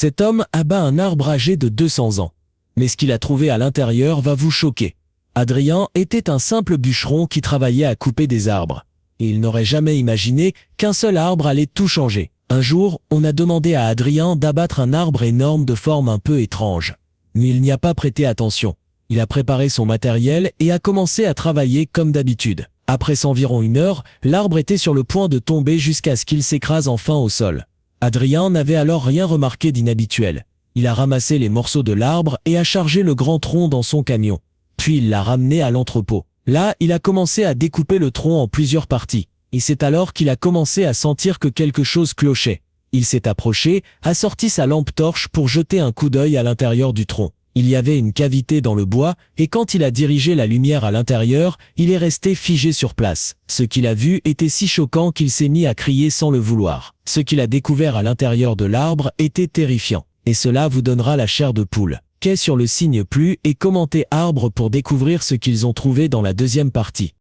Cet homme abat un arbre âgé de 200 ans. Mais ce qu'il a trouvé à l'intérieur va vous choquer. Adrien était un simple bûcheron qui travaillait à couper des arbres. Et il n'aurait jamais imaginé qu'un seul arbre allait tout changer. Un jour, on a demandé à Adrien d'abattre un arbre énorme de forme un peu étrange. Mais il n'y a pas prêté attention. Il a préparé son matériel et a commencé à travailler comme d'habitude. Après environ 1 heure, l'arbre était sur le point de tomber jusqu'à ce qu'il s'écrase enfin au sol. Adrien n'avait alors rien remarqué d'inhabituel. Il a ramassé les morceaux de l'arbre et a chargé le grand tronc dans son camion. Puis il l'a ramené à l'entrepôt. Là, il a commencé à découper le tronc en plusieurs parties. Et c'est alors qu'il a commencé à sentir que quelque chose clochait. Il s'est approché, a sorti sa lampe torche pour jeter un coup d'œil à l'intérieur du tronc. Il y avait une cavité dans le bois, et quand il a dirigé la lumière à l'intérieur, il est resté figé sur place. Ce qu'il a vu était si choquant qu'il s'est mis à crier sans le vouloir. Ce qu'il a découvert à l'intérieur de l'arbre était terrifiant. Et cela vous donnera la chair de poule. Qu'est sur le signe plus et commentez arbre pour découvrir ce qu'ils ont trouvé dans la deuxième partie.